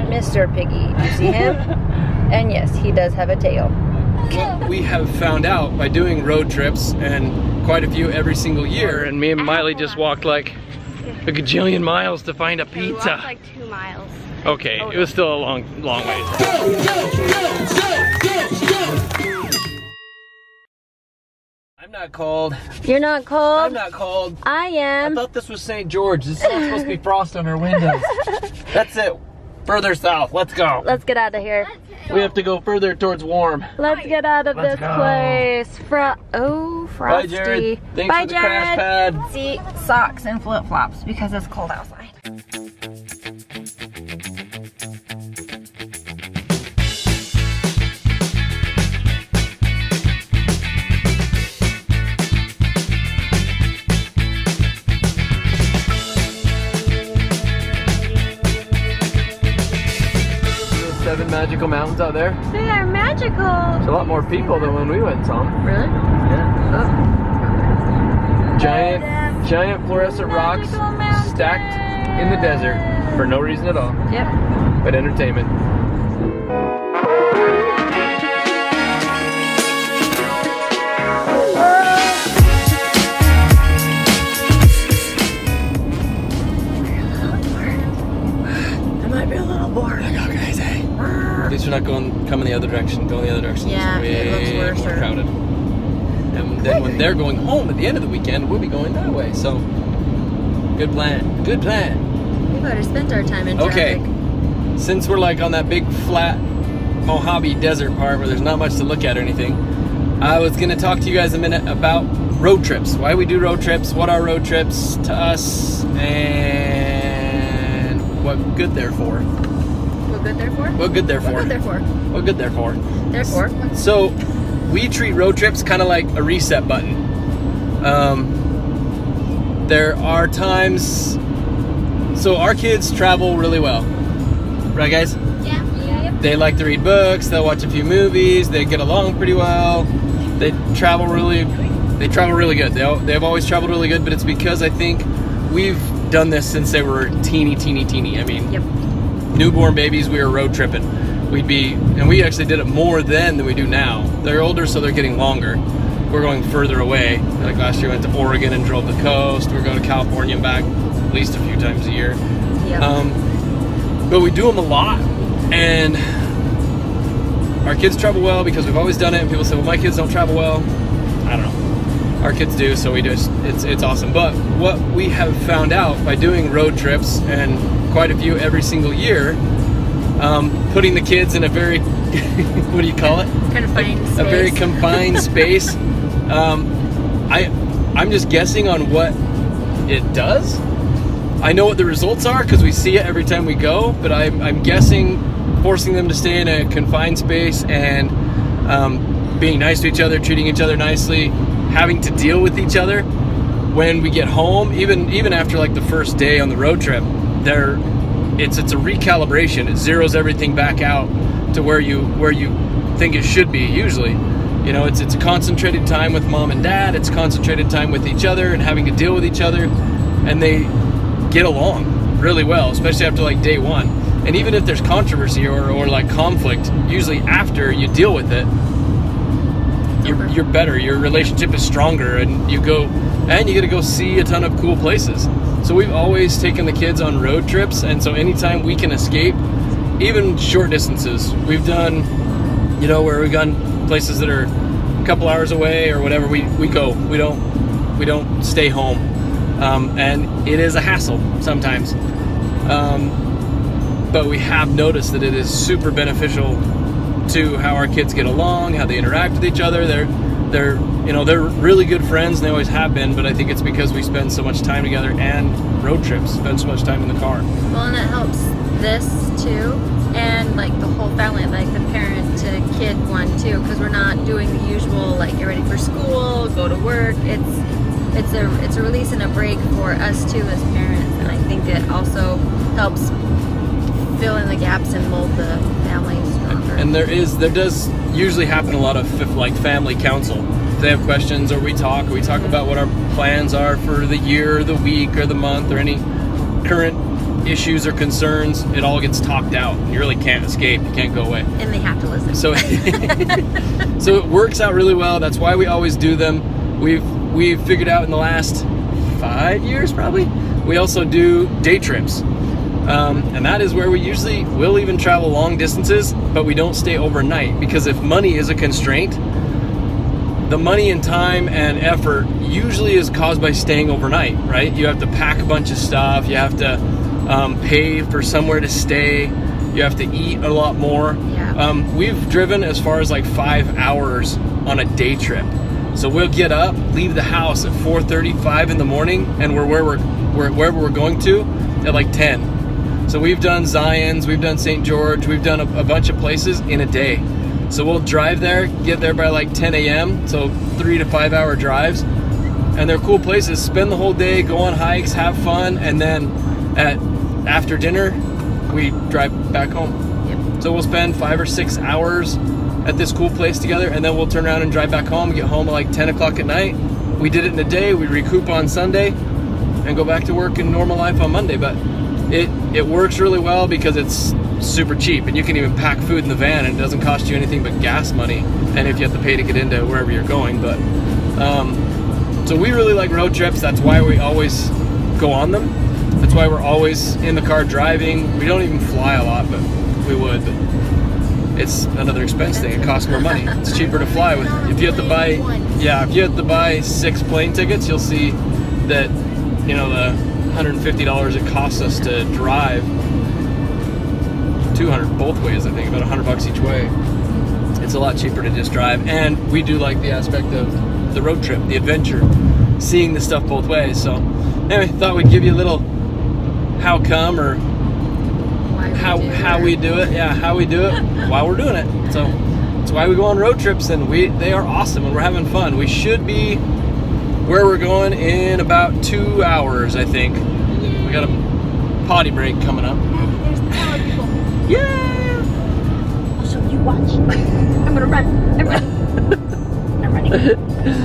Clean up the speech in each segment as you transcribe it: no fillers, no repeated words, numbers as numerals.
Mr. Piggy. You see him? And yes, he does have a tail. What we have found out by doing road trips, and quite a few every single year, and me and Myli just walked like a gajillion miles to find a pizza. We walked like 2 miles. Okay, it was still a long ways. I'm not cold. You're not cold? I'm not cold. I am. I thought this was St. George. This is not supposed to be frost on our windows. That's it. Further south. Let's go. Let's get out of here. We have to go further towards warm. Let's get out of this place. Oh, frosty. Bye, Jared. Thanks Bye, for the Jared. crash pad. See, socks and flip-flops because it's cold outside. 7 magical mountains out there. They are magical. There's a lot more people than when we went, Tom. Really? Yeah. Oh. Giant fluorescent rocks stacked in the desert for no reason at all. Yep. But entertainment. At least we're not coming the other direction, going the other direction. Yeah, it looks worse. More crowded. And then when they're going home at the end of the weekend, we'll be going that way. So, good plan. Good plan. We've already spent our time in traffic. Okay, since we're like on that big flat Mojave desert part where there's not much to look at or anything, I was gonna talk to you guys a minute about road trips. Why we do road trips, what are road trips to us, and what good they're for. What good they're for? What good they're for. What good they're for. What good they're for. Therefore. So, we treat road trips kind of like a reset button. There are times, so our kids travel really well, right guys? Yeah. Yep. They like to read books, they'll watch a few movies, they get along pretty well, they travel really good. They've always traveled really good, but it's because I think we've done this since they were teeny. I mean, yep. Newborn babies, we were road tripping. And we actually did it more then than we do now. They're older, so they're getting longer. We're going further away. Like last year, we went to Oregon and drove the coast. We're going to California and back at least a few times a year. Yep. But we do them a lot. And our kids travel well because we've always done it. And people say, well, my kids don't travel well. I don't know. Our kids do, so we just, it's awesome. But what we have found out by doing road trips, and quite a few every single year, putting the kids in a very, what do you call it? Confined space. A very confined space. I'm just guessing on what it does. I know what the results are because we see it every time we go, but I'm guessing forcing them to stay in a confined space and being nice to each other, treating each other nicely, having to deal with each other when we get home, even after like the first day on the road trip, it's a recalibration. It zeroes everything back out to where you think it should be usually. You know, it's a concentrated time with mom and dad, it's concentrated time with each other and having to deal with each other, and they get along really well, especially after like day one. And even if there's controversy or like conflict, usually after you deal with it, you're better, your relationship is stronger, and you get to go see a ton of cool places. So we've always taken the kids on road trips, and so anytime we can escape, even short distances, we've done, you know, where we've gone places that are a couple hours away or whatever, we go. We don't stay home. And it is a hassle sometimes. But we have noticed that it is super beneficial to how our kids get along, how they interact with each other. They're really good friends, and they always have been, but I think it's because we spend so much time together and road trips, spend so much time in the car. Well, and it helps this too, and like the whole family, like the parent to kid one too, because we're not doing the usual like get ready for school, go to work. It's a release and a break for us too as parents, and I think it also helps fill in the gaps and mold the family stronger. And there does usually happen a lot of like family council. If they have questions, or we talk about what our plans are for the year, or the week, or the month, or any current issues or concerns, it all gets talked out. You really can't escape. You can't go away. And they have to listen. So, so it works out really well. That's why we always do them. We've figured out in the last 5 years, probably, we also do day trips. And that is where we'll even travel long distances, but we don't stay overnight, because if money is a constraint, the money and time and effort usually is caused by staying overnight, right? You have to pack a bunch of stuff, you have to pay for somewhere to stay, you have to eat a lot more. Yeah. We've driven as far as like 5 hours on a day trip. So we'll get up, leave the house at 4:35 in the morning, and we're wherever we're going to at like 10. So we've done Zion's, we've done St. George, we've done a bunch of places in a day. So we'll drive there, get there by like 10 a.m. So 3 to 5 hour drives. And they're cool places. Spend the whole day, go on hikes, have fun, and then after dinner, we drive back home. Yep. So we'll spend 5 or 6 hours at this cool place together, and then we'll turn around and drive back home, get home at like 10 o'clock at night. We did it in a day, we recoup on Sunday, and go back to work in normal life on Monday. But it works really well because it's super cheap, and you can even pack food in the van and it doesn't cost you anything but gas money, and if you have to pay to get into wherever you're going. But so we really like road trips. That's why we always go on them. That's why we're always in the car driving. We don't even fly a lot, but we would. But it's another expense thing. It costs more money. It's cheaper to fly with. If you have to buy, if you have to buy 6 plane tickets, you'll see that, you know, the $150 it costs us to drive, 200 both ways, I think, about $100 each way. It's a lot cheaper to just drive, and we do like the aspect of the road trip, the adventure, seeing the stuff both ways. So anyway, thought we'd give you a little how come, or how we do it, how we do it while we're doing it. So that's why we go on road trips, and they are awesome, and we're having fun. We should be where we're going in about 2 hours, I think. We got a potty break coming up. There's the power people. Yeah! I'll show you, watch. I'm gonna run. I'm running. I'm running. Do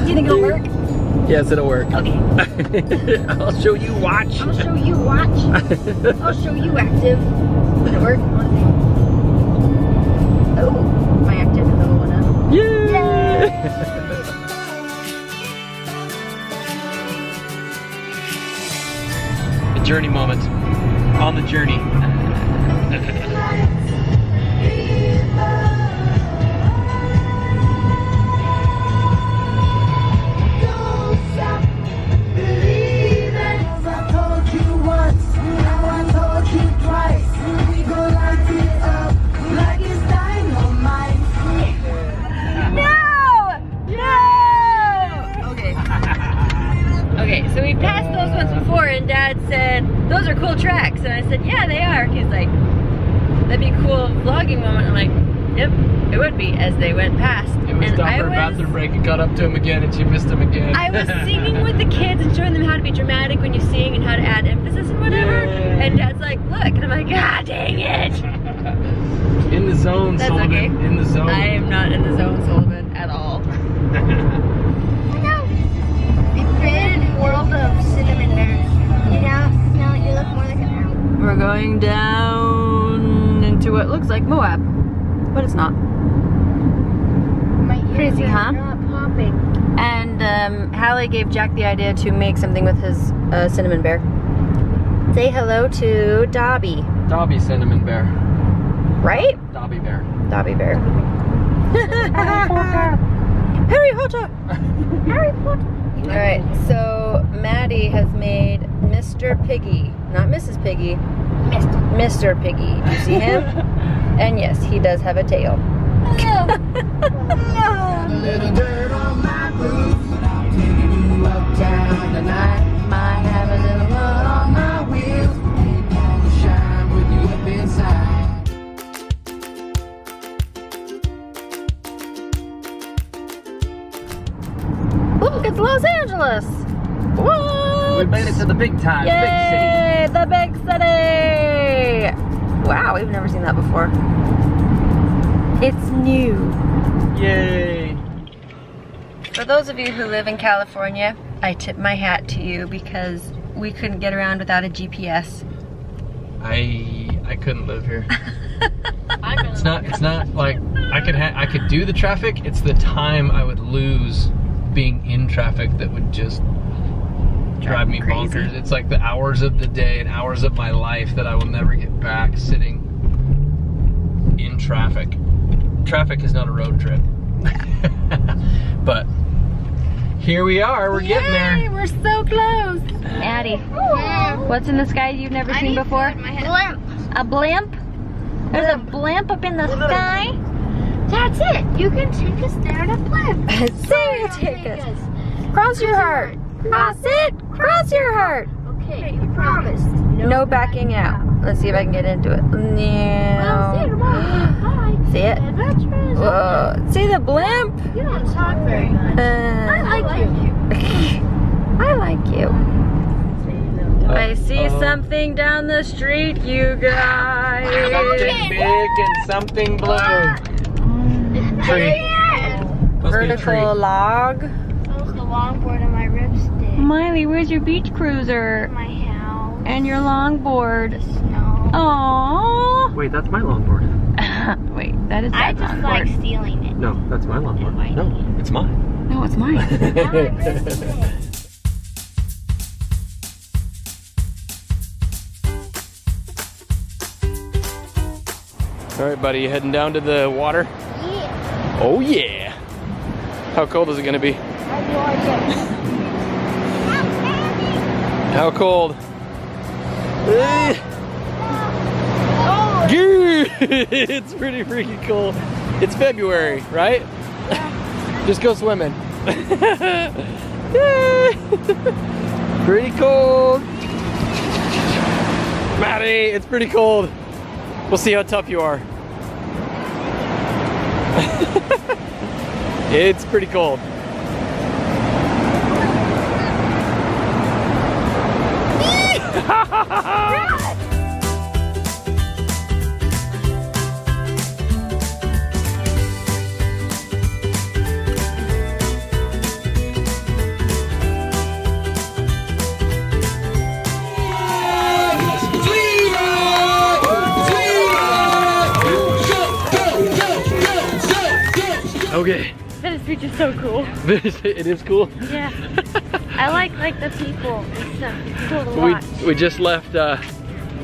you think it'll work? Yes, it'll work. Okay. I'll show you, watch. I'll show you, watch. I'll show you, active. Did it work? Oh, my active level went up. Yay! A journey moment. On the journey. So we passed those ones before, and Dad said, those are cool tracks. And I said, yeah, they are. He's like, that'd be a cool vlogging moment. I'm like, yep, it would be, as they went past. And we stopped for a bathroom break and got up to him again, and she missed him again. I was singing with the kids and showing them how to be dramatic when you sing and how to add emphasis and whatever. Yeah. And Dad's like, look. And I'm like, God dang it. In the zone, That's Sullivan. okay. In the zone. I am not in the zone, Sullivan, at all. World of cinnamon bears. You now you look more like an owl. We're going down into what looks like Moab, but it's not. My ears Crazy, are huh? not popping. And Halle gave Jack the idea to make something with his cinnamon bear. Say hello to Dobby. Dobby cinnamon bear. Right? Dobby bear. Dobby bear. Harry Potter! Harry Potter! Alright, so Maddie has made Mr. Piggy, not Mrs. Piggy, Mr. Piggy. You see him? And yes, he does have a tail. Little dirt on my boots, but I'm taking you uptown tonight. Might have a little mud on my wheels, keep on the shine with you up inside. Look, it's Los Angeles! What? We made it to the big time, Yay, the big city! Wow, we've never seen that before. It's new. Yay! For those of you who live in California, I tip my hat to you because we couldn't get around without a GPS. I couldn't live here. It's not like I could do the traffic. It's the time I would lose being in traffic that would just drive me bonkers. It's like the hours of the day and hours of my life that I will never get back sitting in traffic. Traffic is not a road trip. But here we are, we're getting there. We're so close. Maddie, what's in the sky you've never seen before? Blimp. A blimp? There's a blimp up in the sky? That's it. You can take us there to blimp. Take us. Cross your heart. Cross it. Cross your heart. Okay, you promised. No backing out. Let's see if I can get into it. Well, see you No. tomorrow. Bye. See it? Adventures. Whoa. See the blimp? You don't talk very much. I like you. I like you. I see something down the street, you guys. Something big and something blue. Tree. Must be a tree. Vertical log. That was the longboard and my ripstick. Miley, where's your beach cruiser? My house. And your longboard. Snow. Aww. Wait, that's my longboard. Wait, that is I that just longboard. like stealing it. No, that's my longboard. No, it's mine. No, it's mine. All right, buddy, you heading down to the water? Yeah. Oh yeah. How cold is it gonna be? I have no idea. How cold? Oh, It's pretty freaking cold. It's February, right? Just go swimming. Pretty cold. Maddie, it's pretty cold. We'll see how tough you are. It's pretty cold. Okay. This beach is so cool. It is cool. Yeah. I like the people and stuff. It's cool to watch. We just left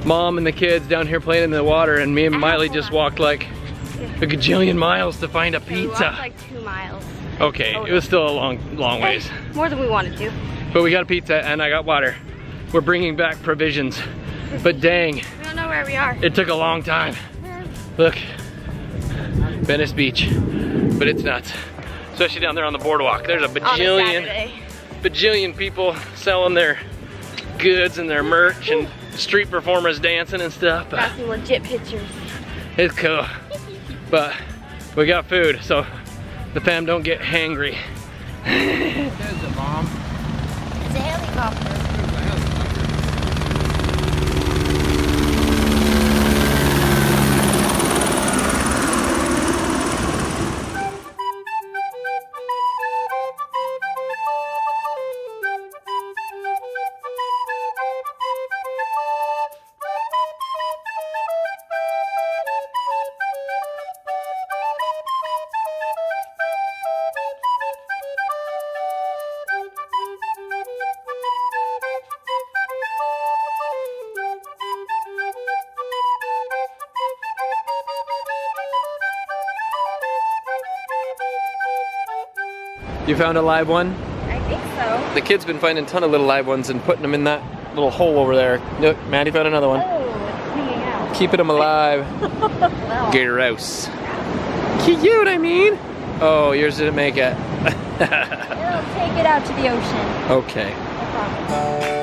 Mom and the kids down here playing in the water, and me and Myli just walked like a gajillion miles to find a pizza. We walked like 2 miles. Okay, it was still a long ways. More than we wanted to. But we got a pizza and I got water. We're bringing back provisions. But dang, We don't know where we are. it took a long time. Look, Venice Beach, but it's nuts. Especially down there on the boardwalk. There's a bajillion people selling their goods and their merch and street performers dancing and stuff. Got some legit pictures. It's cool. But we got food, so the fam don't get hangry. There's the mom. It's a helicopter. You found a live one? I think so. The kid's been finding a ton of little live ones and putting them in that little hole over there. Look, Maddie found another one. Oh, it's hanging out. Keeping them alive. Well, Gross. Cute, I mean. Oh, yours didn't make it. it'll take it out to the ocean. Okay. No problem.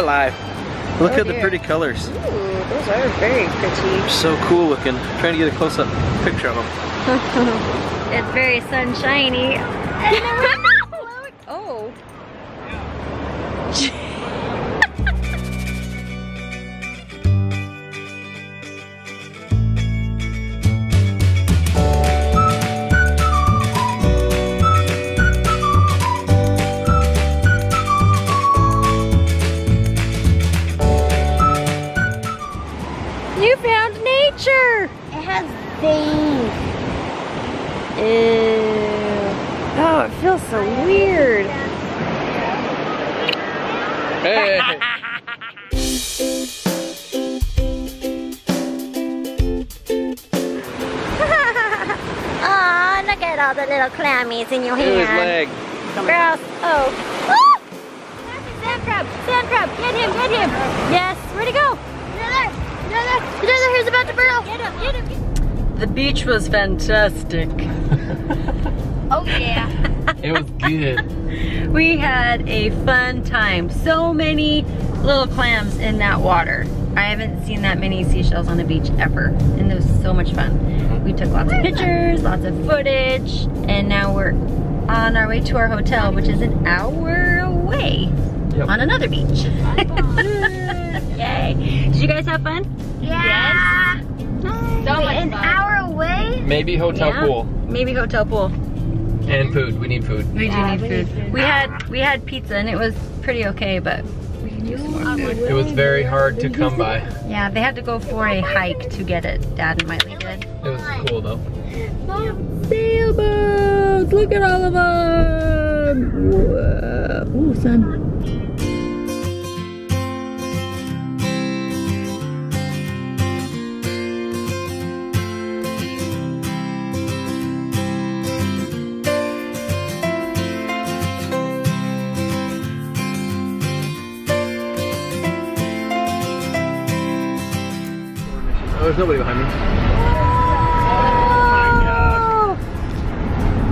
alive. Look Oh, at the dear. pretty colors. Ooh, those are very pretty. So cool looking. I'm trying to get a close-up picture of them. It's very sunshiny. And then we're not float. Oh. You found nature. It has veins. Ew. Oh, it feels so weird. Hey! Aw, look at all the little clammies in your Look at his hand. leg. Gross. Oh. Ah! Sand crab. Sand crab. Get him. Get him. Yes. Where'd he go? He's about to burrow. Get him. Get him. The beach was fantastic. Oh yeah. It was good. We had a fun time. So many little clams in that water. I haven't seen that many seashells on the beach ever, and it was so much fun. We took lots of pictures, lots of footage, and now we're on our way to our hotel, which is an hour away on another beach. Yay. Did you guys have fun? Yeah. So much An fun. hour away? Maybe hotel Yeah. pool. Maybe hotel pool. And food. We need food. We do need food. We had pizza and it was pretty okay, but we can use more food. It was very hard to come by. Yeah, they had to go for a hike to get it. Dad and Myli did. It was cool though. Sailboats! Look at all of them! Whoa. Ooh, sun. Oh, there's nobody behind me.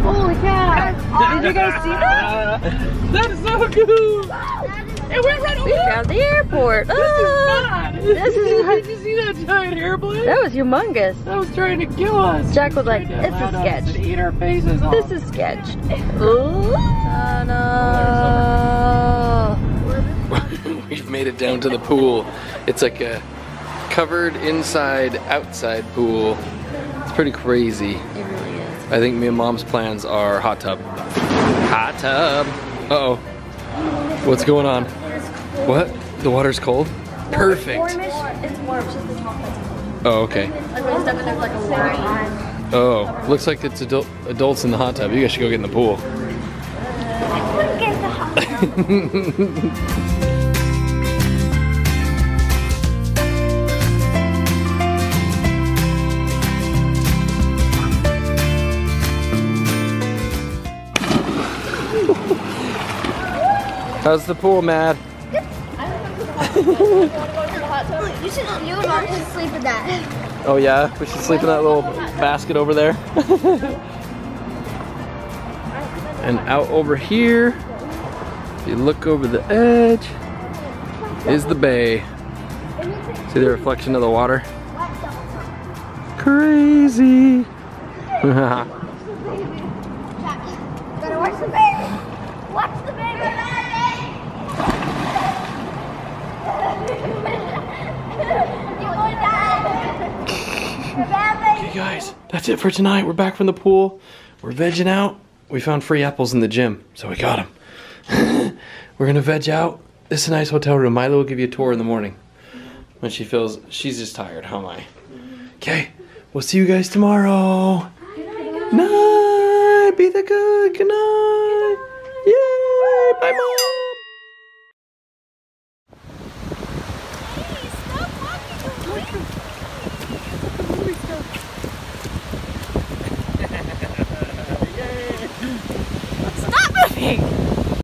Holy cow! Did you guys see that? That's so cool! It went right over. We found the airport. This is Did you see that giant airplane? that was humongous. That was trying to kill us. Jack was like, "It's a sketch. And eat our faces off. This is sketch." Oh no! We've made it down to the pool. It's like a covered inside outside pool. It's pretty crazy. It really is. I think me and Mom's plans are hot tub. Hot tub. Uh-oh. What's going on? What? The water's cold? Perfect. It's warm, just the top that's cold. Oh, okay. Like when you step in, there's like a line. Oh, looks like it's adults in the hot tub. You guys should go get in the pool. I couldn't get the hot tub. How's the pool, Mad? You and Mom should sleep in that. Oh yeah? We should sleep in that little basket over there. And out over here, if you look over the edge, is the bay. See the reflection of the water? Crazy. Gotta watch the baby. Watch the baby. You're going to die. Okay guys, that's it for tonight. We're back from the pool. We're vegging out. We found free apples in the gym, so we got them. We're gonna veg out. This is a nice hotel room. Myli will give you a tour in the morning when she feels she's just tired. How am I? Okay, we'll see you guys tomorrow. Night. Be the good. Good night. Yay. Bye, Mom.